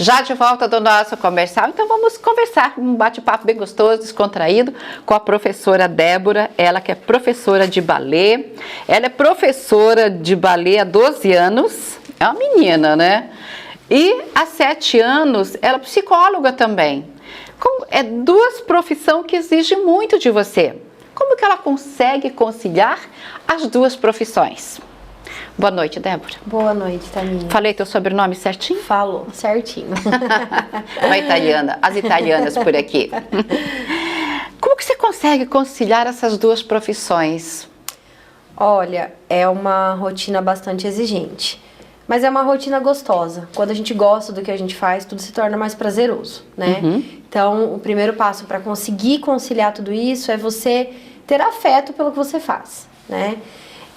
Já de volta do nosso comercial, então vamos conversar, um bate-papo bem gostoso, descontraído, com a professora Débora, ela que é professora de balé. Ela é professora de balé há 12 anos, é uma menina, né? E há 7 anos, ela é psicóloga também. É duas profissões que exigem muito de você. Como que ela consegue conciliar as duas profissões? Boa noite, Débora. Boa noite, Taninha. Falei teu sobrenome certinho? Falou, certinho. Uma italiana, as italianas por aqui. Como que você consegue conciliar essas duas profissões? Olha, é uma rotina bastante exigente, mas é uma rotina gostosa. Quando a gente gosta do que a gente faz, tudo se torna mais prazeroso, né? Então, o primeiro passo para conseguir conciliar tudo isso é você ter afeto pelo que você faz, né?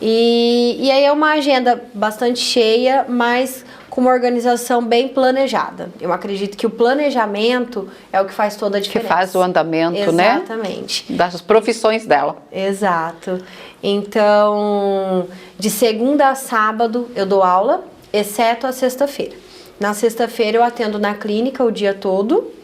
E aí é uma agenda bastante cheia, mas com uma organização bem planejada. Eu acredito que o planejamento é o que faz toda a diferença. Que faz o andamento, né? Exatamente. Das profissões dela. Exato. Então, de segunda a sábado eu dou aula, exceto a sexta-feira. Na sexta-feira eu atendo na clínica o dia todo.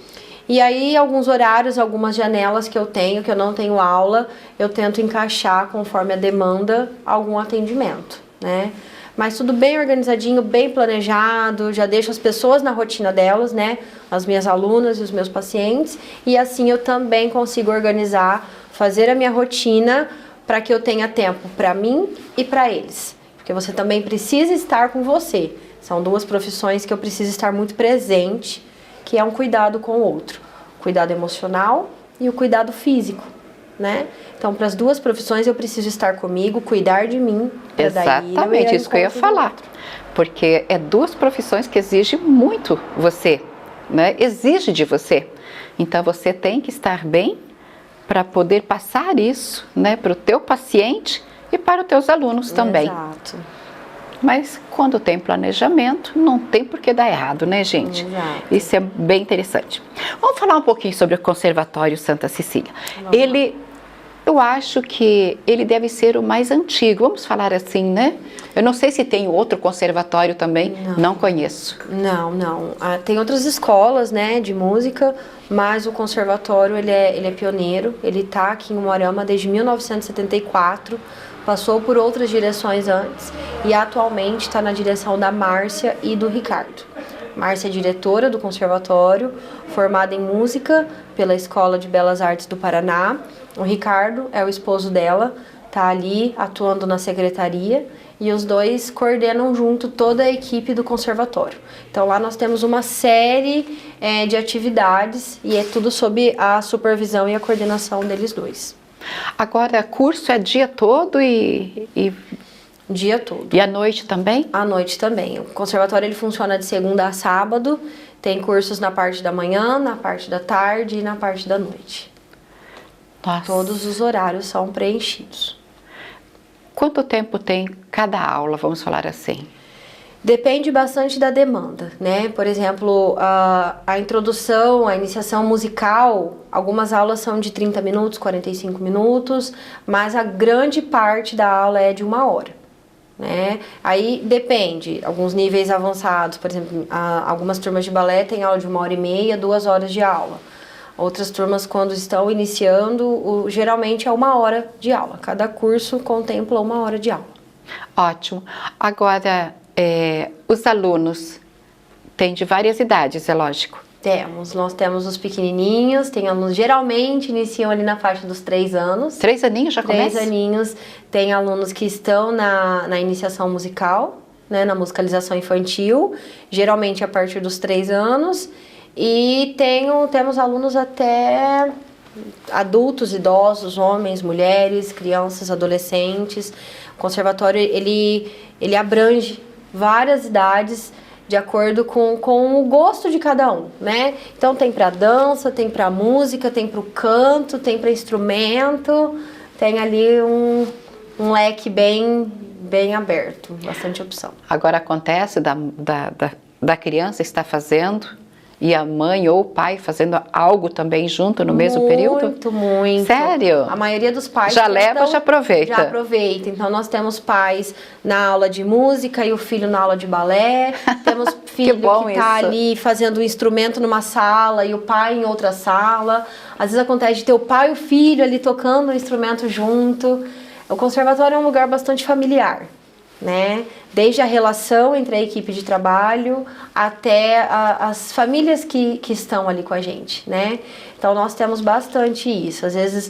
E aí, alguns horários, algumas janelas que eu tenho, que eu não tenho aula, eu tento encaixar, conforme a demanda, algum atendimento, né? Mas tudo bem organizadinho, bem planejado, já deixo as pessoas na rotina delas, né? As minhas alunas e os meus pacientes. E assim eu também consigo organizar, fazer a minha rotina para que eu tenha tempo para mim e para eles. Porque você também precisa estar com você. São duas profissões que eu preciso estar muito presente, que é um cuidado com o outro, o cuidado emocional e o cuidado físico, né? Então, para as duas profissões eu preciso estar comigo, cuidar de mim. Exatamente, isso que eu ia falar, porque é duas profissões que exigem muito você, né? Exige de você. Então, você tem que estar bem para poder passar isso, né, para o teu paciente e para os teus alunos também. Exato. Mas quando tem planejamento, não tem por que dar errado, né, gente? Exato. Isso é bem interessante. Vamos falar um pouquinho sobre o Conservatório Santa Cecília. Eu acho que ele deve ser o mais antigo, vamos falar assim, né? Eu não sei se tem outro conservatório também, não conheço. Não. Tem outras escolas, né, de música, mas o conservatório, ele é pioneiro. Ele tá aqui em Umuarama desde 1974. Passou por outras direções antes e atualmente está na direção da Márcia e do Ricardo. Márcia é diretora do conservatório, formada em música pela Escola de Belas Artes do Paraná. O Ricardo é o esposo dela, está ali atuando na secretaria e os dois coordenam junto toda a equipe do conservatório. Então lá nós temos uma série de atividades e é tudo sob a supervisão e a coordenação deles dois. Agora, curso é dia todo e Dia todo. E à noite também? À noite também. O conservatório ele funciona de segunda a sábado. Tem cursos na parte da manhã, na parte da tarde e na parte da noite. Nossa. Todos os horários são preenchidos. Quanto tempo tem cada aula, vamos falar assim? Depende bastante da demanda, né? Por exemplo, a introdução, a iniciação musical, algumas aulas são de 30 minutos, 45 minutos, mas a grande parte da aula é de 1 hora, né? Aí depende, alguns níveis avançados, por exemplo, algumas turmas de balé têm aula de 1h30, 2 horas de aula. Outras turmas, quando estão iniciando, geralmente é 1 hora de aula. Cada curso contempla 1 hora de aula. Ótimo. Agora, os alunos têm de várias idades, é lógico? Nós temos os pequenininhos, tem alunos, geralmente iniciam ali na faixa dos 3 anos. 3 aninhos já começa? 3 aninhos, tem alunos que estão na iniciação musical, né, na musicalização infantil, geralmente a partir dos 3 anos. E temos alunos até adultos, idosos, homens, mulheres, crianças, adolescentes. O conservatório, ele abrange várias idades de acordo com o gosto de cada um, né? Então tem para dança, tem para música, tem para o canto, tem para instrumento, tem ali um leque bem aberto, bastante opção. Agora acontece da criança estar fazendo e a mãe ou o pai fazendo algo também junto no mesmo período? Muito, muito. Sério? A maioria dos pais... Já leva, já aproveita. Já aproveita. Então, nós temos pais na aula de música e o filho na aula de balé. Temos filho que está ali fazendo um instrumento numa sala e o pai em outra sala. Às vezes acontece de ter o pai e o filho ali tocando o instrumento junto. O conservatório é um lugar bastante familiar, né? Desde a relação entre a equipe de trabalho até as famílias que estão ali com a gente, né? Então nós temos bastante isso. Às vezes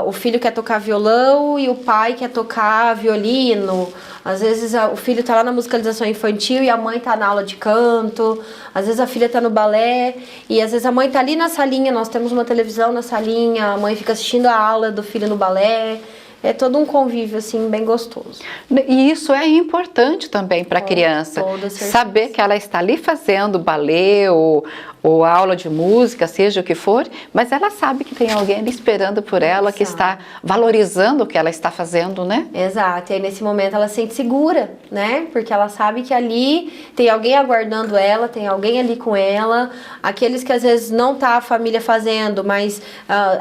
o filho quer tocar violão e o pai quer tocar violino. Às vezes o filho está lá na musicalização infantil e a mãe está na aula de canto. Às vezes a filha está no balé e às vezes a mãe está ali na salinha. Nós temos uma televisão na salinha, a mãe fica assistindo a aula do filho no balé. É todo um convívio, assim, bem gostoso. E isso é importante também para a criança. Saber que ela está ali fazendo balé ou aula de música, seja o que for, mas ela sabe que tem alguém ali esperando por ela, que está valorizando o que ela está fazendo, né? Exato. E aí, nesse momento, ela se sente segura, né? Porque ela sabe que ali tem alguém aguardando ela, tem alguém ali com ela. Aqueles que, às vezes, não tá a família fazendo, mas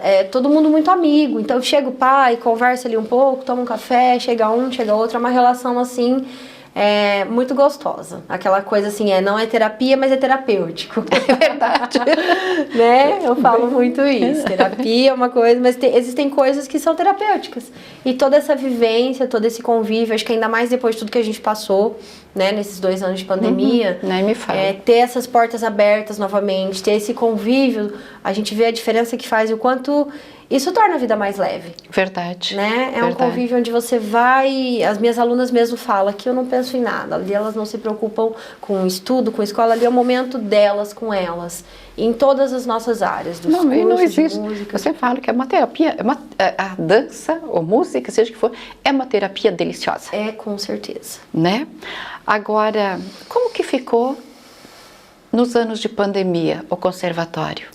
é todo mundo muito amigo. Então, chega o pai, conversa ali um pouco, toma um café, chega um, chega outro. É uma relação, assim... muito gostosa. Aquela coisa assim, não é terapia, mas é terapêutico. É verdade. Né? Eu falo muito isso. Terapia é uma coisa, mas existem coisas que são terapêuticas. E toda essa vivência, todo esse convívio, acho que ainda mais depois de tudo que a gente passou, né, nesses 2 anos de pandemia, nem me fala. Ter essas portas abertas novamente, ter esse convívio, a gente vê a diferença que faz e o quanto isso torna a vida mais leve. Verdade. Né? É verdade. Um convívio onde você vai... As minhas alunas mesmo falam que eu não penso em nada. Ali elas não se preocupam com estudo, com escola. Ali é o momento delas com elas. Em todas as nossas áreas. Dos cursos, não existe. De música. Você fala que é uma terapia, a dança ou música, seja o que for, é uma terapia deliciosa. É, com certeza. Né? Agora, como que ficou nos anos de pandemia o conservatório?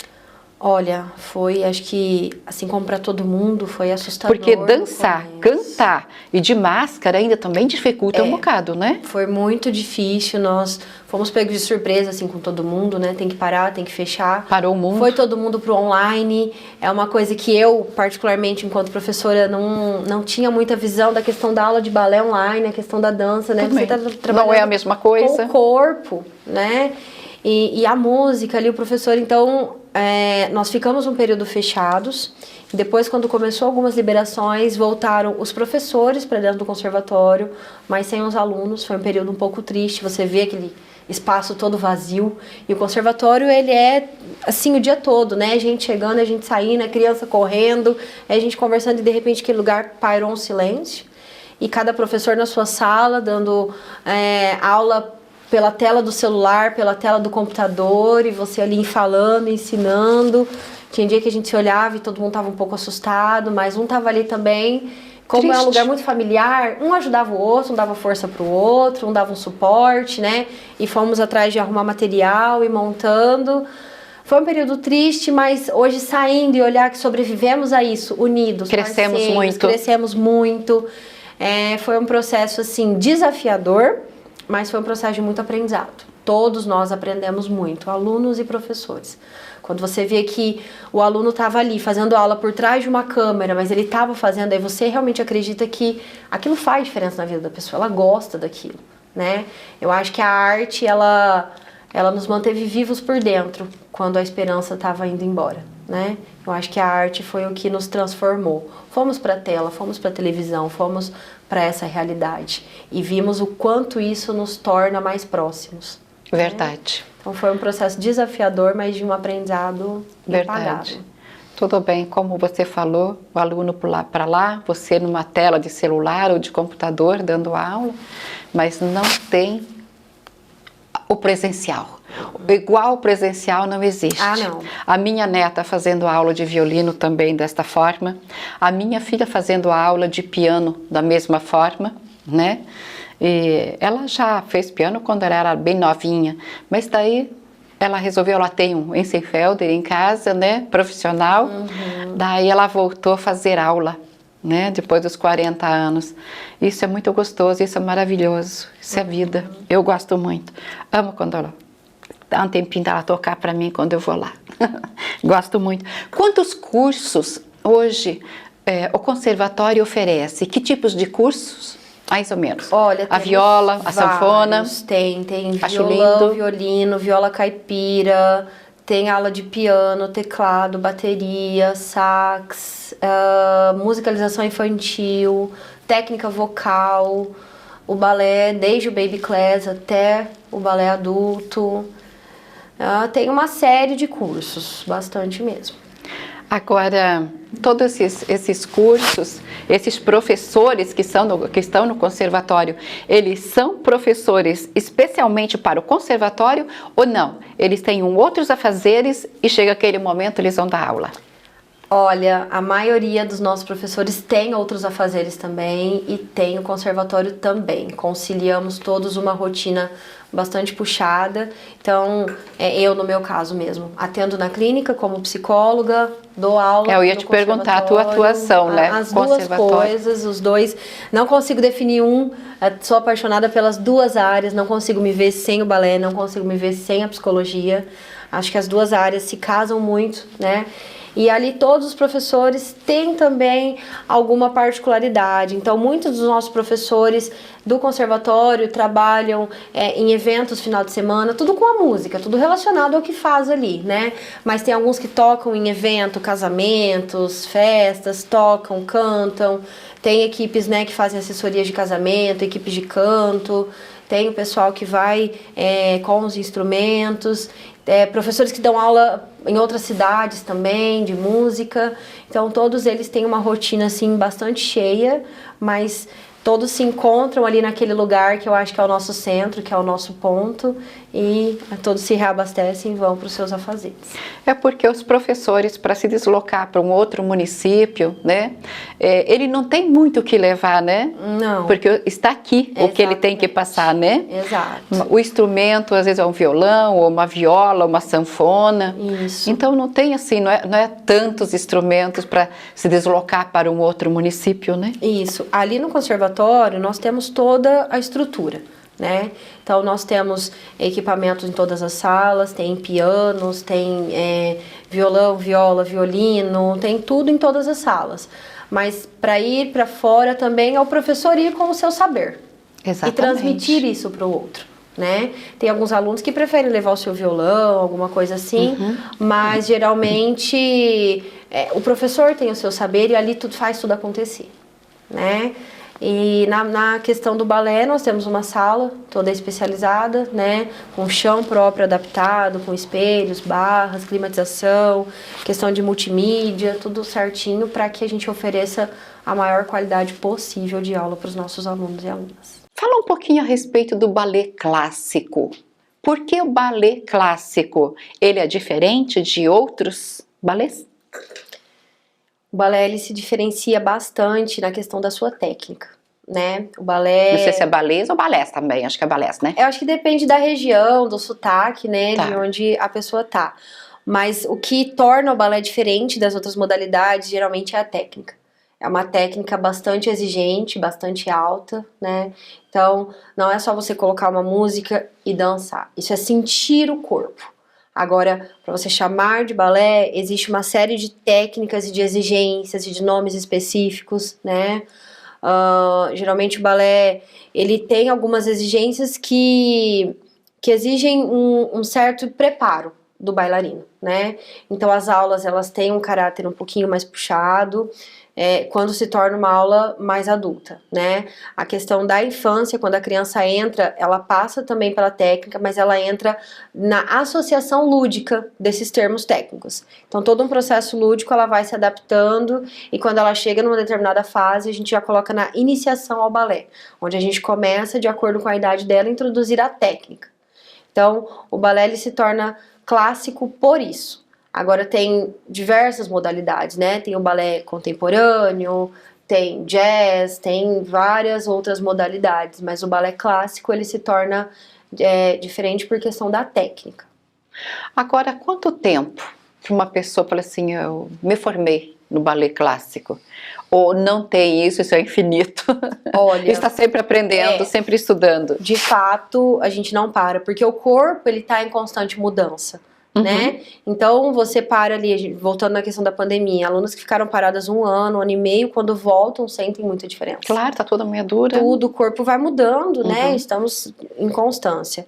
Olha, foi, acho que, assim como para todo mundo, foi assustador. Porque dançar, cantar e de máscara ainda também dificulta um bocado, né? Foi muito difícil, nós fomos pegos de surpresa, assim, com todo mundo, né? Tem que parar, tem que fechar. Parou o mundo. Foi todo mundo pro online. É uma coisa que eu, particularmente, enquanto professora, não tinha muita visão da questão da aula de balé online, a questão da dança, né? Também. Você tá trabalhando não é a mesma coisa. Com o corpo, né? E a música ali, o professor, então... nós ficamos um período fechados. Depois, quando começou algumas liberações, voltaram os professores para dentro do conservatório, mas sem os alunos. Foi um período um pouco triste. Você vê aquele espaço todo vazio. E o conservatório, ele é assim o dia todo, né? A gente chegando, a gente saindo, a criança correndo, a gente conversando e de repente aquele lugar pairou um silêncio. E cada professor na sua sala, dando aula pela tela do celular, pela tela do computador, e você ali falando, ensinando. Tinha dia que a gente se olhava e todo mundo estava um pouco assustado, mas um estava ali também. Como Triste. É um lugar muito familiar, um ajudava o outro, um dava força pro outro, um dava um suporte, né? E fomos atrás de arrumar material e montando. Foi um período triste, mas hoje saindo e olhar que sobrevivemos a isso, unidos, crescemos muito. Crescemos muito. Foi um processo, assim, desafiador, mas foi um processo de muito aprendizado. Todos nós aprendemos muito, alunos e professores. Quando você vê que o aluno estava ali fazendo aula por trás de uma câmera, mas ele estava fazendo, aí você realmente acredita que aquilo faz diferença na vida da pessoa, ela gosta daquilo, né? Eu acho que a arte, ela nos manteve vivos por dentro, quando a esperança estava indo embora, né? Eu acho que a arte foi o que nos transformou. Fomos para a tela, fomos para a televisão, fomos para essa realidade e vimos o quanto isso nos torna mais próximos. Verdade. Né? Então foi um processo desafiador, mas de um aprendizado impagável. Tudo bem, como você falou, o aluno para lá, você numa tela de celular ou de computador dando aula, mas não tem o presencial. Igual o presencial não existe. Ah, não. A minha neta fazendo aula de violino também desta forma, a minha filha fazendo aula de piano da mesma forma, né? E ela já fez piano quando ela era bem novinha, mas daí ela resolveu, ela tem um Enseifelder em casa, né, profissional, daí ela voltou a fazer aula, né, depois dos 40 anos. Isso é muito gostoso, isso é maravilhoso, isso é vida. Eu gosto muito. Amo quando ela dá um tempinho dela tocar para mim quando eu vou lá. Gosto muito. Quantos cursos hoje o conservatório oferece? Que tipos de cursos? Mais ou menos. Olha, a viola, a sanfona. Tem Acho violão, lindo. violino, viola caipira, tem aula de piano, teclado, bateria, sax, musicalização infantil, técnica vocal, o balé, desde o baby class até o balé adulto. Tem uma série de cursos, bastante mesmo. Agora, todos esses cursos, esses professores que estão no conservatório, eles são professores especialmente para o conservatório ou não? Eles têm outros afazeres e chega aquele momento eles vão dar aula? Olha, a maioria dos nossos professores tem outros afazeres também e tem o conservatório também. Conciliamos todos uma rotina bastante puxada. Então, eu no meu caso mesmo, atendo na clínica como psicóloga, dou aula. Eu ia te perguntar a tua atuação, né? As duas coisas, os dois. Não consigo definir sou apaixonada pelas duas áreas, não consigo me ver sem o balé, não consigo me ver sem a psicologia. Acho que as duas áreas se casam muito, né? E ali todos os professores têm também alguma particularidade. Então, muitos dos nossos professores do conservatório trabalham em eventos final de semana, tudo com a música, tudo relacionado ao que faz ali, né? Mas tem alguns que tocam em evento, casamentos, festas, tocam, cantam. Tem equipes, né, que fazem assessorias de casamento, equipes de canto. Tem o pessoal que vai com os instrumentos. Professores que dão aula em outras cidades também, de música. Então, todos eles têm uma rotina, assim, bastante cheia, mas todos se encontram ali naquele lugar que eu acho que é o nosso centro, que é o nosso ponto, e todos se reabastecem e vão para os seus afazeres. É porque os professores, para se deslocar para um outro município, né, ele não tem muito o que levar, né? Não. Porque está aqui o que ele tem que passar, né? Exato. O instrumento, às vezes, é um violão, ou uma viola, uma sanfona. Isso. Então, não tem assim, não é tantos instrumentos para se deslocar para um outro município, né? Isso. Ali no conservatório, nós temos toda a estrutura, né? Então, nós temos equipamentos em todas as salas, tem pianos, tem violão, viola, violino, tem tudo em todas as salas. Mas para ir para fora também é o professor ir com o seu saber. Exatamente. E transmitir isso para o outro, né? Tem alguns alunos que preferem levar o seu violão, alguma coisa assim, mas geralmente o professor tem o seu saber e ali faz tudo acontecer, né? E na questão do balé, nós temos uma sala toda especializada, né? Com chão próprio adaptado, com espelhos, barras, climatização, questão de multimídia, tudo certinho para que a gente ofereça a maior qualidade possível de aula para os nossos alunos e alunas. Fala um pouquinho a respeito do balé clássico. Por que o balé clássico? Ele é diferente de outros balés? O balé ele se diferencia bastante na questão da sua técnica, né? O balé... Não sei se é balés ou balés também, acho que é balés, né? Eu acho que depende da região, do sotaque, né? Tá. De onde a pessoa tá. Mas o que torna o balé diferente das outras modalidades, geralmente, é a técnica. É uma técnica bastante exigente, bastante alta, né? Então, não é só você colocar uma música e dançar. Isso é sentir o corpo. Agora, para você chamar de balé, existe uma série de técnicas e de exigências e de nomes específicos, né? Geralmente o balé, ele tem algumas exigências que exigem um certo preparo do bailarino, né? Então as aulas, elas têm um caráter um pouquinho mais puxado, quando se torna uma aula mais adulta, né? A questão da infância, quando a criança entra, ela passa também pela técnica, mas ela entra na associação lúdica desses termos técnicos. Então, todo um processo lúdico, ela vai se adaptando e quando ela chega numa determinada fase, a gente já coloca na iniciação ao balé, onde a gente começa, de acordo com a idade dela, a introduzir a técnica. Então, o balé, ele se torna clássico por isso. Agora tem diversas modalidades, né? Tem o balé contemporâneo, tem jazz, tem várias outras modalidades, mas o balé clássico ele se torna diferente por questão da técnica. Agora, quanto tempo para uma pessoa falar assim, eu me formei no balé clássico? Ou não tem isso é infinito? Olha, Está sempre aprendendo, sempre estudando. De fato, a gente não para, porque o corpo, ele tá em constante mudança, né? Então, você para ali, voltando na questão da pandemia, alunos que ficaram paradas 1 ano, 1 ano e meio, quando voltam, sentem muita diferença. Claro, tá toda meia dura. Tudo, o corpo vai mudando, né? Estamos em constância.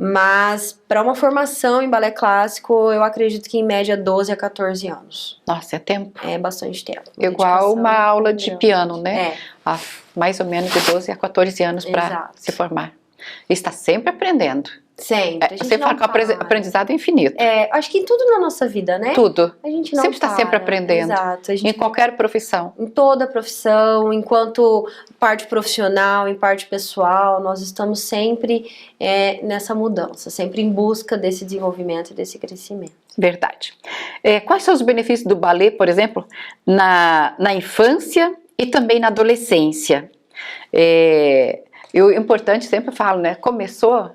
Mas, para uma formação em balé clássico, eu acredito que em média 12 a 14 anos. Nossa, é tempo. É bastante tempo. Igual uma aula de piano, né? É. Mais ou menos de 12 a 14 anos para se formar. Está sempre aprendendo. Sempre. Você fala que o aprendizado é infinito. Acho que em tudo na nossa vida, né? Tudo. A gente não sempre está sempre aprendendo. Exato. Em qualquer profissão. Em toda profissão, enquanto parte profissional, em parte pessoal, nós estamos sempre nessa mudança, sempre em busca desse desenvolvimento e desse crescimento. Verdade. Quais são os benefícios do balé, por exemplo, na infância e também na adolescência? Importante, sempre falo, né? Começou...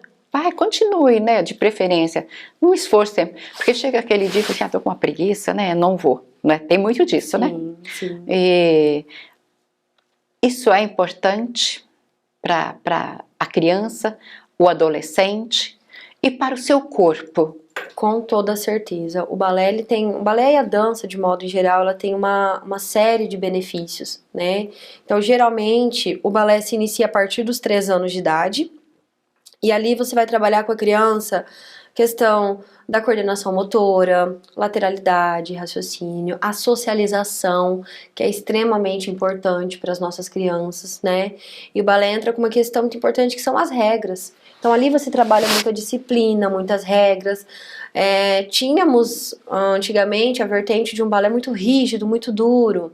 continue, né, de preferência, um esforço sempre, porque chega aquele dia que tô com uma preguiça, né, não vou, né, tem muito disso, né? Sim. E isso é importante para a criança, o adolescente e para o seu corpo. Com toda certeza. O balé e a dança, de modo geral, ela tem uma série de benefícios, né? Então, geralmente, o balé se inicia a partir dos 3 anos de idade. E ali você vai trabalhar com a criança questão da coordenação motora, lateralidade, raciocínio, a socialização, que é extremamente importante para as nossas crianças, né? E o balé entra com uma questão muito importante que são as regras. Então ali você trabalha muita disciplina, muitas regras. Tínhamos antigamente a vertente de um balé muito rígido, muito duro.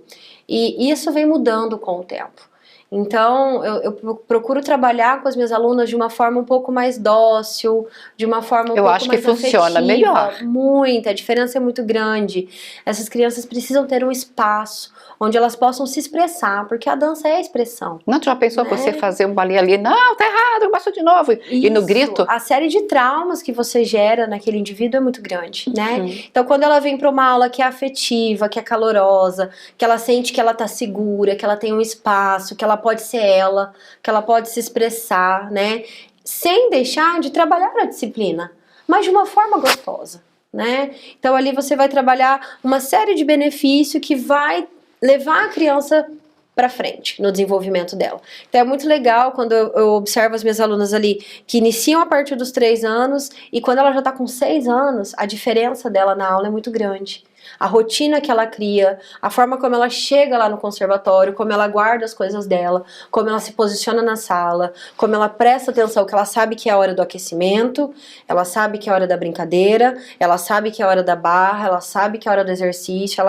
E isso vem mudando com o tempo. Então, eu procuro trabalhar com as minhas alunas de uma forma um pouco mais dócil, de uma forma um pouco mais afetiva. Eu acho que funciona melhor. Muito, a diferença é muito grande. Essas crianças precisam ter um espaço onde elas possam se expressar, porque a dança é a expressão. Não, tu já pensou você fazer um balé ali? Não, tá errado, eu faço de novo. E no grito? A série de traumas que você gera naquele indivíduo é muito grande, né? Então, quando ela vem para uma aula que é afetiva, que é calorosa, que ela sente que ela tá segura, que ela tem um espaço, que ela pode ser ela, que ela pode se expressar, né? Sem deixar de trabalhar a disciplina, mas de uma forma gostosa, né? Então, ali você vai trabalhar uma série de benefícios que vai levar a criança para frente no desenvolvimento dela. Então é muito legal quando eu observo as minhas alunas ali que iniciam a partir dos 3 anos e quando ela já está com 6 anos, a diferença dela na aula é muito grande. A rotina que ela cria, a forma como ela chega lá no conservatório, como ela guarda as coisas dela, como ela se posiciona na sala, como ela presta atenção, que ela sabe que é a hora do aquecimento, ela sabe que é a hora da brincadeira, ela sabe que é a hora da barra, ela sabe que é a hora do exercício,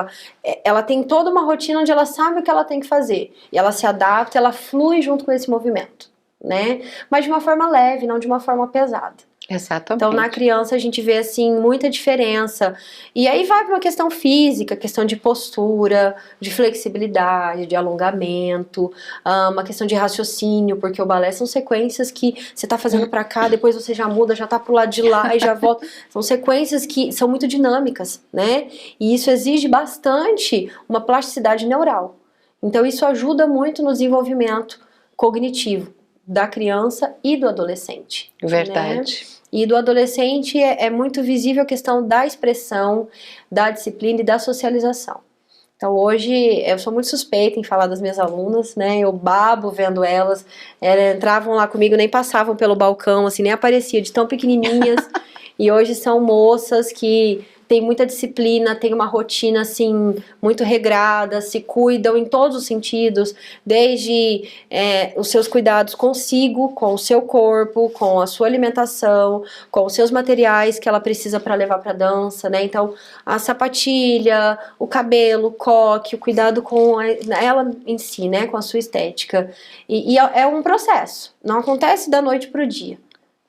ela tem toda uma rotina onde ela sabe o que ela tem que fazer, e ela se adapta, ela flui junto com esse movimento, né? Mas de uma forma leve, não de uma forma pesada. Exatamente. Então, na criança, a gente vê, assim, muita diferença. E aí vai para uma questão física, questão de postura, de flexibilidade, de alongamento, uma questão de raciocínio, porque o balé são sequências que você tá fazendo para cá, depois você já muda, já tá pro lado de lá e já volta. São sequências que são muito dinâmicas, né? E isso exige bastante uma plasticidade neural. Então, isso ajuda muito no desenvolvimento cognitivo da criança e do adolescente. Verdade. Né? E do adolescente é muito visível a questão da expressão, da disciplina e da socialização. Então hoje eu sou muito suspeita em falar das minhas alunas, né? Eu babo vendo elas, entravam lá comigo, nem passavam pelo balcão, assim, nem aparecia, de tão pequenininhas. E hoje são moças que tem muita disciplina, tem uma rotina assim muito regrada, se cuidam em todos os sentidos, desde os seus cuidados consigo, com o seu corpo, com a sua alimentação, com os seus materiais que ela precisa para levar para dança, né? Então, a sapatilha, o cabelo, o coque, o cuidado com ela em si, né? Com a sua estética. E é um processo, não acontece da noite pro dia.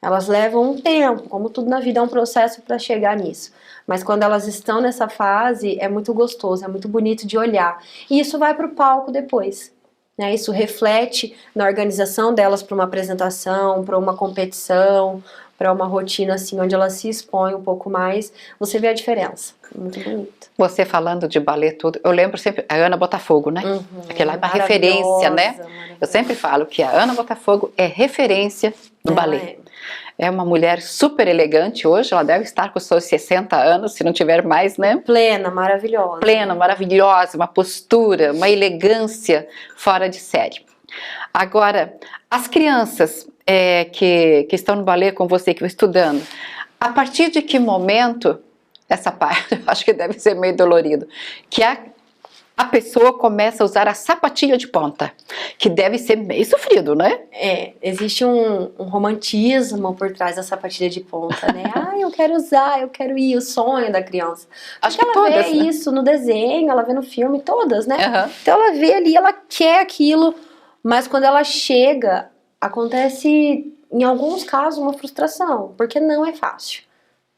Elas levam um tempo, como tudo na vida é um processo para chegar nisso. Mas quando elas estão nessa fase, é muito gostoso, é muito bonito de olhar. E isso vai para o palco depois, né? Isso reflete na organização delas para uma apresentação, para uma competição, para uma rotina assim, onde ela se expõe um pouco mais, você vê a diferença. Muito bonito. Você falando de balé tudo, eu lembro sempre a Ana Botafogo, né? Aquela é uma referência, né? Eu sempre falo que a Ana Botafogo é referência do balé. É uma mulher super elegante hoje, ela deve estar com seus 60 anos, se não tiver mais, né? Plena, maravilhosa. Plena, maravilhosa, uma postura, uma elegância fora de série. Agora, as crianças que estão no balé com você, que estão estudando, a partir de que momento, essa parte, eu acho que deve ser meio dolorido, que a pessoa começa a usar a sapatilha de ponta, que deve ser meio sofrido, né? Existe um romantismo por trás da sapatilha de ponta, né? Eu quero usar, eu quero ir, o sonho da criança. Acho Porque que ela todas, vê né? isso no desenho, ela vê no filme, todas, né? Uhum. Então ela vê ali, ela quer aquilo, mas quando ela chega, acontece, em alguns casos, uma frustração, porque não é fácil.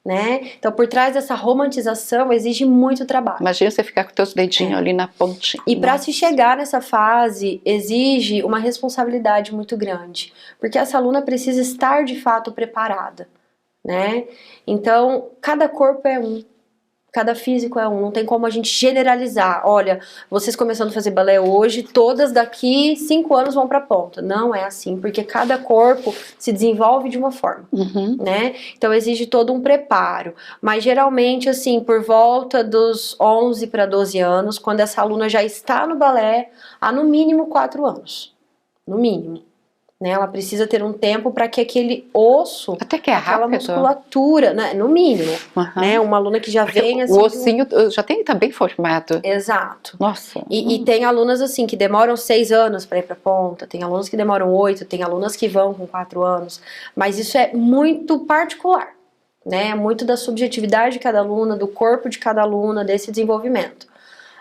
Né? Então, por trás dessa romantização, exige muito trabalho. Imagina você ficar com teus dedinhos ali na pontinha. E para se chegar nessa fase, exige uma responsabilidade muito grande, porque essa aluna precisa estar de fato preparada, né? Então, cada corpo é um, cada físico é um, não tem como a gente generalizar. Olha, vocês começando a fazer balé hoje, todas daqui 5 anos vão para ponta. Não é assim, porque cada corpo se desenvolve de uma forma, né? Então exige todo um preparo. Mas geralmente, assim, por volta dos 11 para 12 anos, quando essa aluna já está no balé, há no mínimo 4 anos. No mínimo. Né? Ela precisa ter um tempo para que aquele osso, até que é aquela rápido. musculatura, né? No mínimo, né? Uma aluna que já vem assim, o ossinho já tem que estar bem formado. Exato. Nossa. E tem alunas assim que demoram 6 anos para ir para ponta, tem alunos que demoram 8, tem alunas que vão com 4 anos, mas isso é muito particular, né? Muito da subjetividade de cada aluna, do corpo de cada aluna, desse desenvolvimento.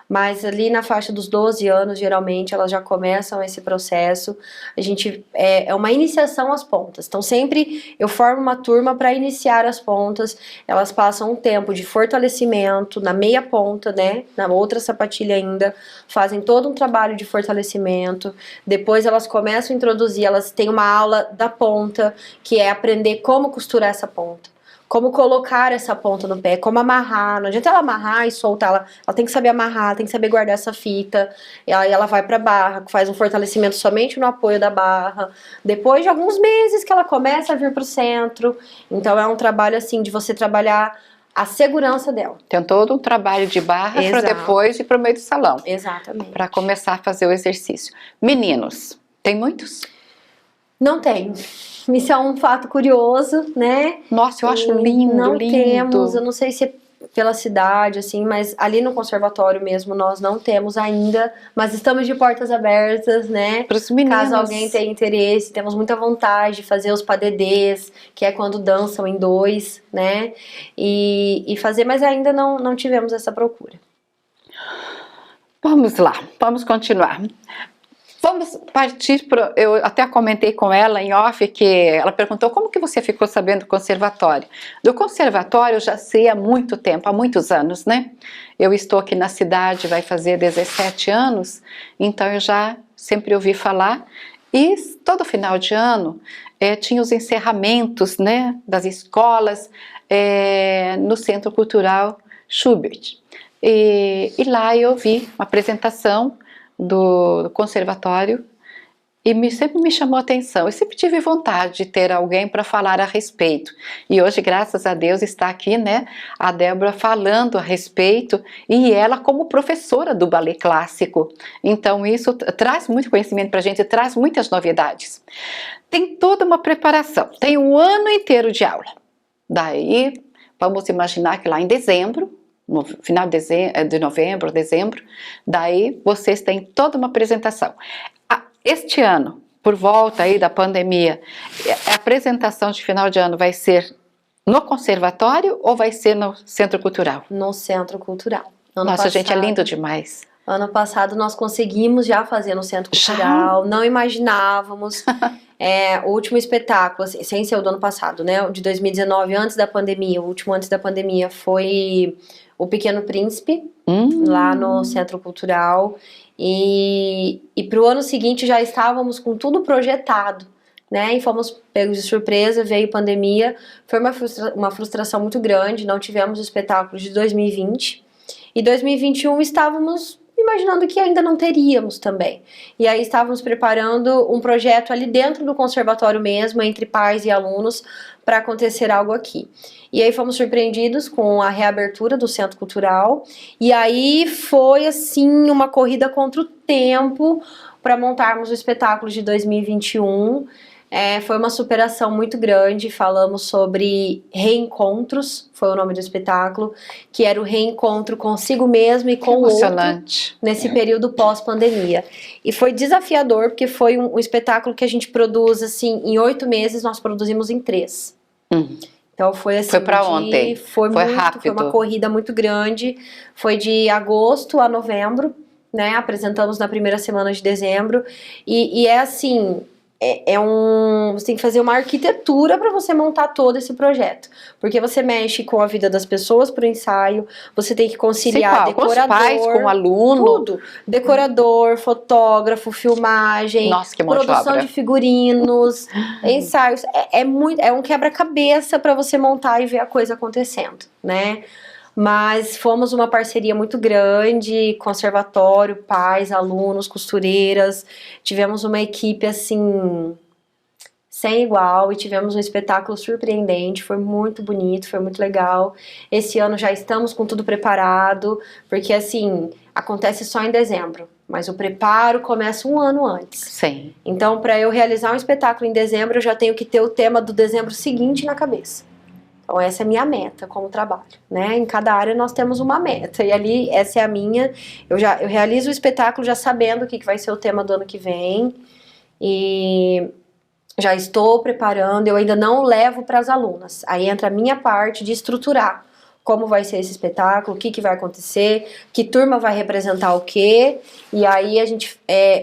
Mas ali na faixa dos 12 anos, geralmente, elas já começam esse processo. A gente é uma iniciação às pontas. Então, sempre eu formo uma turma para iniciar as pontas. Elas passam um tempo de fortalecimento na meia ponta, né? Na outra sapatilha ainda. Fazem todo um trabalho de fortalecimento. Depois elas começam a introduzir, elas têm uma aula da ponta, que é aprender como costurar essa ponta. Como colocar essa ponta no pé, como amarrar. Não adianta ela amarrar e soltar, ela tem que saber amarrar, tem que saber guardar essa fita. E aí ela vai pra barra, faz um fortalecimento somente no apoio da barra. Depois de alguns meses que ela começa a vir pro centro. Então é um trabalho assim, de você trabalhar a segurança dela. Tem todo um trabalho de barra para depois ir pro meio do salão. Exatamente. Para começar a fazer o exercício. Meninos, tem muitos? Não tem. Isso é um fato curioso, né? Nossa, eu acho lindo, não lindo. Temos, eu não sei se é pela cidade, assim, mas ali no conservatório mesmo nós não temos ainda, mas estamos de portas abertas, né? Para os meninos. Caso alguém tenha interesse, temos muita vontade de fazer os padedês, que é quando dançam em 2, né? E fazer, mas ainda não tivemos essa procura. Vamos lá, vamos continuar. Vamos partir para... Eu até comentei com ela em off que ela perguntou como que você ficou sabendo do conservatório. Do conservatório eu já sei há muito tempo, há muitos anos, né? Eu estou aqui na cidade, vai fazer 17 anos, então eu já sempre ouvi falar. E todo final de ano tinha os encerramentos, né, das escolas no Centro Cultural Schubert. E lá eu vi uma apresentação do conservatório e sempre me chamou a atenção. Eu sempre tive vontade de ter alguém para falar a respeito. E hoje, graças a Deus, está aqui, né, a Débora falando a respeito e ela como professora do balé clássico. Então isso traz muito conhecimento para a gente, traz muitas novidades. Tem toda uma preparação, tem um ano inteiro de aula. Daí, vamos imaginar que lá em dezembro, no final de novembro, dezembro, daí vocês têm toda uma apresentação. Este ano, por volta aí da pandemia, a apresentação de final de ano vai ser no conservatório ou vai ser no Centro Cultural? No Centro Cultural. Nossa, gente, é lindo demais. Ano passado nós conseguimos já fazer no Centro Cultural, não imaginávamos. O último espetáculo, assim, sem ser o do ano passado, né, de 2019, antes da pandemia, o último antes da pandemia foi O Pequeno Príncipe, lá no Centro Cultural. E pro ano seguinte já estávamos com tudo projetado, né? E fomos pegos de surpresa, veio pandemia, foi uma frustração muito grande, não tivemos o espetáculo de 2020. E 2021 estávamos imaginando que ainda não teríamos também. E aí estávamos preparando um projeto ali dentro do conservatório mesmo, entre pais e alunos, para acontecer algo aqui. E aí fomos surpreendidos com a reabertura do Centro Cultural, e aí foi assim uma corrida contra o tempo para montarmos o espetáculo de 2021. Foi uma superação muito grande. Falamos sobre reencontros, foi o nome do espetáculo, que era o reencontro consigo mesmo e com o outro nesse período pós-pandemia. E foi desafiador, porque foi um espetáculo que a gente produz assim, em 8 meses, nós produzimos em 3. Então foi assim. Foi pra ontem. Foi rápido. Foi uma corrida muito grande. Foi de agosto a novembro, né? Apresentamos na primeira semana de dezembro. E é assim. Você tem que fazer uma arquitetura para você montar todo esse projeto, porque você mexe com a vida das pessoas pro ensaio, você tem que conciliar decorador, com os pais, com o aluno, tudo, decorador, fotógrafo, filmagem, produção de figurinos, ensaios, é um quebra-cabeça para você montar e ver a coisa acontecendo, né? Mas fomos uma parceria muito grande, conservatório, pais, alunos, costureiras, tivemos uma equipe assim, sem igual, e tivemos um espetáculo surpreendente, foi muito bonito, foi muito legal. Esse ano já estamos com tudo preparado, porque assim, acontece só em dezembro, mas o preparo começa um ano antes. Sim. Então, para eu realizar um espetáculo em dezembro, eu já tenho que ter o tema do dezembro seguinte na cabeça. Então essa é a minha meta como trabalho, né? Em cada área nós temos uma meta, e ali essa é a minha. Eu realizo o espetáculo já sabendo o que vai ser o tema do ano que vem, e já estou preparando. Eu ainda não levo para as alunas, aí entra a minha parte de estruturar como vai ser esse espetáculo, o que vai acontecer, que turma vai representar o quê, e aí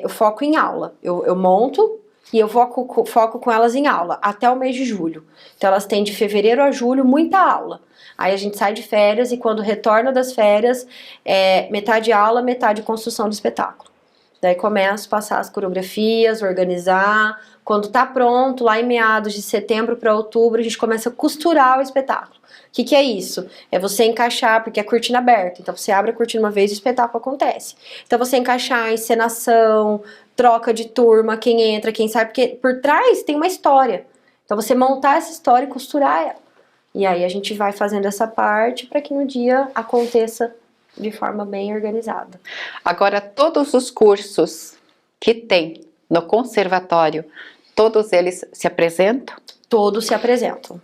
eu foco em aula, eu monto e eu foco com elas em aula até o mês de julho. Então elas têm de fevereiro a julho muita aula. Aí a gente sai de férias, e quando retorna das férias, metade aula, metade construção do espetáculo. Daí começo a passar as coreografias, organizar. Quando tá pronto, lá em meados de setembro para outubro, a gente começa a costurar o espetáculo. O que é isso? É você encaixar, porque é cortina aberta, então você abre a cortina uma vez e o espetáculo acontece. Então você encaixar a encenação, troca de turma, quem entra, quem sai, porque por trás tem uma história. Então você montar essa história e costurar ela. E aí a gente vai fazendo essa parte para que no dia aconteça de forma bem organizada. Agora, todos os cursos que tem no conservatório, todos eles se apresentam? Todos se apresentam.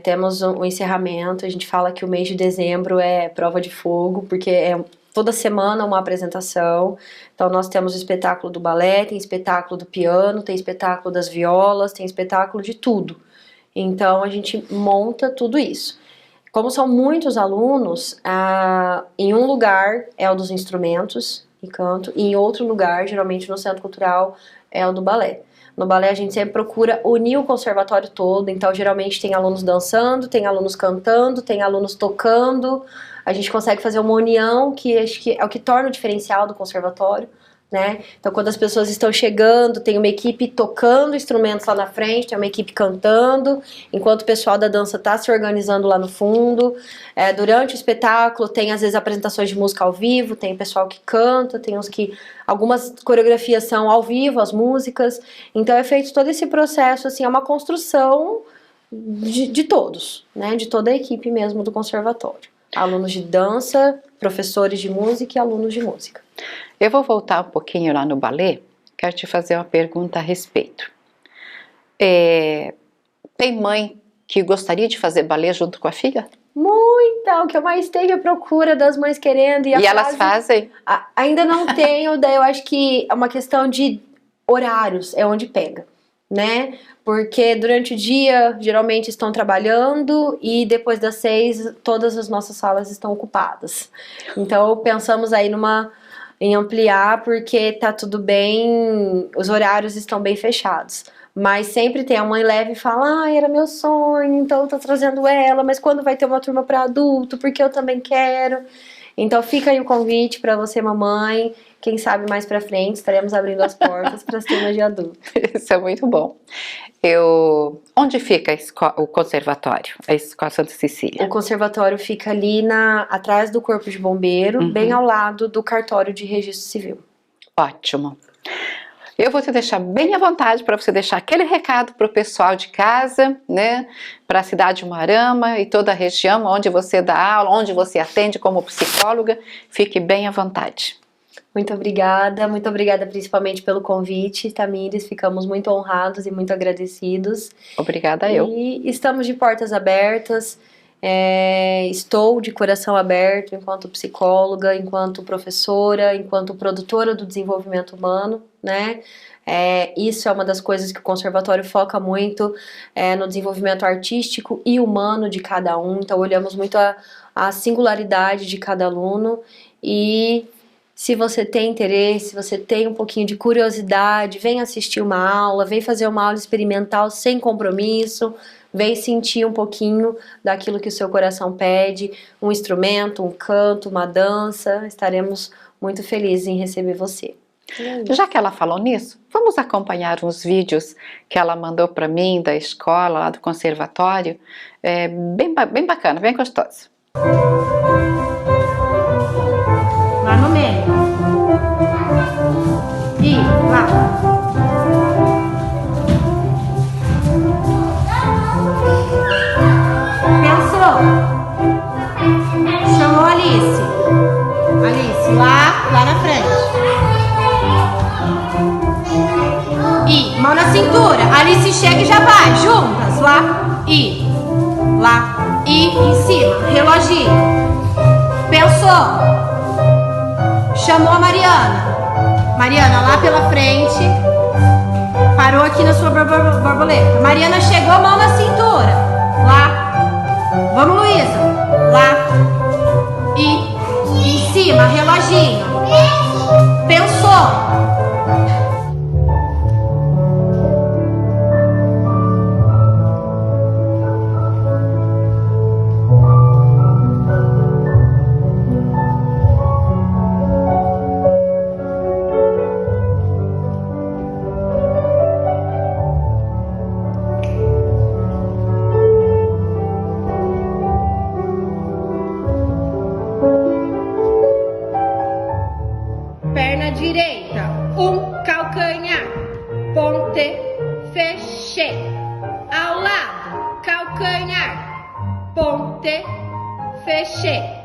Temos um encerramento, a gente fala que o mês de dezembro é prova de fogo, porque toda semana uma apresentação. Então nós temos o espetáculo do balé, tem espetáculo do piano, tem espetáculo das violas, tem espetáculo de tudo. Então a gente monta tudo isso. Como são muitos alunos, em um lugar é o dos instrumentos e canto, e em outro lugar, geralmente no Centro Cultural, é o do balé. No balé a gente sempre procura unir o conservatório todo, então geralmente tem alunos dançando, tem alunos cantando, tem alunos tocando. A gente consegue fazer uma união que acho que é o que torna o diferencial do conservatório, né? Então quando as pessoas estão chegando, tem uma equipe tocando instrumentos lá na frente, tem uma equipe cantando, enquanto o pessoal da dança está se organizando lá no fundo. Durante o espetáculo tem às vezes apresentações de música ao vivo, tem pessoal que canta, tem uns que... Algumas coreografias são ao vivo, as músicas. Então é feito todo esse processo, assim, é uma construção de todos, né? De toda a equipe mesmo do conservatório. Alunos de dança, professores de música e alunos de música. Eu vou voltar um pouquinho lá no balé, quero te fazer uma pergunta a respeito. Tem mãe que gostaria de fazer balé junto com a filha? Muita, o que eu mais tenho é procura das mães querendo. E elas fazem? Ainda não tenho, daí eu acho que é uma questão de horários, é onde pega, né? Porque durante o dia, geralmente estão trabalhando, e depois das 6, todas as nossas salas estão ocupadas. Então pensamos aí em ampliar, porque tá tudo bem, os horários estão bem fechados. Mas sempre tem a mãe leve e fala, era meu sonho, então eu tô trazendo ela, mas quando vai ter uma turma para adulto, porque eu também quero. Então fica aí o convite para você, mamãe. Quem sabe mais pra frente estaremos abrindo as portas para as turmas de adulto. Isso é muito bom. Onde fica o conservatório, a Escola Santa Cecília? O conservatório fica ali atrás do Corpo de Bombeiro, bem ao lado do cartório de registro civil. Ótimo. Eu vou te deixar bem à vontade para você deixar aquele recado para o pessoal de casa, né? Para a cidade de Umuarama e toda a região onde você dá aula, onde você atende como psicóloga. Fique bem à vontade. Muito obrigada principalmente pelo convite, Tamires, ficamos muito honrados e muito agradecidos. Obrigada eu. E estamos de portas abertas, estou de coração aberto enquanto psicóloga, enquanto professora, enquanto produtora do desenvolvimento humano, né? Isso é uma das coisas que o conservatório foca muito no desenvolvimento artístico e humano de cada um, então olhamos muito a singularidade de cada aluno e se você tem interesse, se você tem um pouquinho de curiosidade, vem assistir uma aula, vem fazer uma aula experimental sem compromisso, vem sentir um pouquinho daquilo que o seu coração pede, um instrumento, um canto, uma dança, estaremos muito felizes em receber você. Já que ela falou nisso, vamos acompanhar uns vídeos que ela mandou para mim da escola, lá do conservatório, bem bacana, bem gostoso. Lá no meio. E lá. Pensou? Chamou a Alice. Alice, lá na frente. E mão na cintura. Alice chega e já vai. Juntas. Lá. E. Lá. E em cima. Reloginho. Pensou? Chamou a Mariana. Mariana, lá pela frente. Parou aqui na sua borboleta. Mariana chegou, mão na cintura. Lá. Vamos, Luísa. Lá. E em cima, reloginho. Pensou? Direita, calcanhar, ponte, fechê, ao lado, calcanhar, ponte, fechê.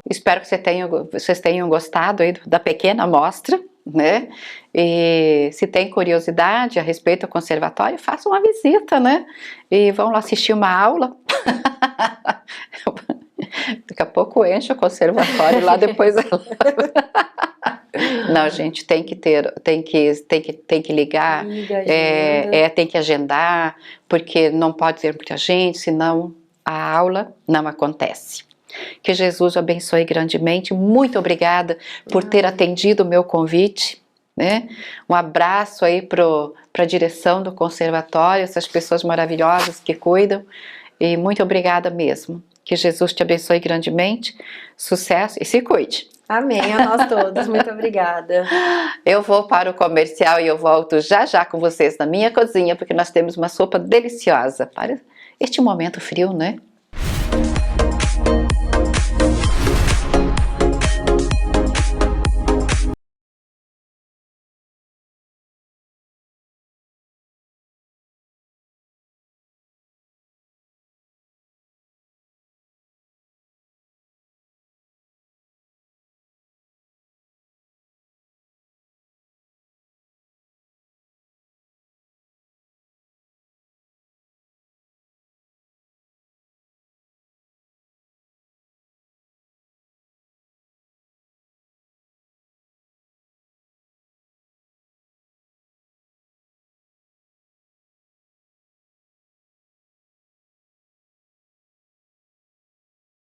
Espero que vocês tenham gostado aí da pequena amostra, né? E se tem curiosidade a respeito do conservatório, façam uma visita, né? E vão lá assistir uma aula. Daqui a pouco enche o conservatório lá depois. Não, gente, tem que ligar, tem que agendar, porque não pode ter muita gente, senão a aula não acontece. Que Jesus o abençoe grandemente. Muito obrigada por ter atendido o meu convite, né? Um abraço aí para a direção do conservatório, essas pessoas maravilhosas que cuidam, e muito obrigada mesmo. Que Jesus te abençoe grandemente, sucesso e se cuide. Amém, a nós todos. Muito obrigada. Eu vou para o comercial e eu volto já já com vocês na minha cozinha, porque nós temos uma sopa deliciosa para este momento frio, né?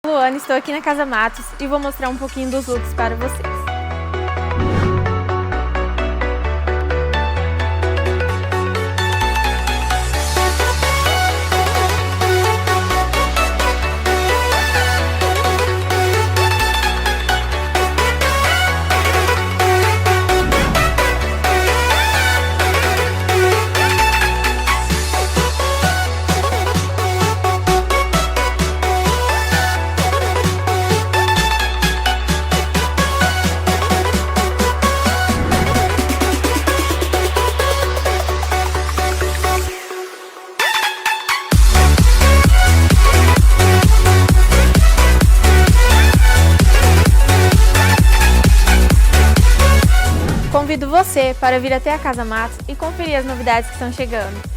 Luana, estou aqui na Casa Matos e vou mostrar um pouquinho dos looks para vocês. Convido você para vir até a Casa Matos e conferir as novidades que estão chegando.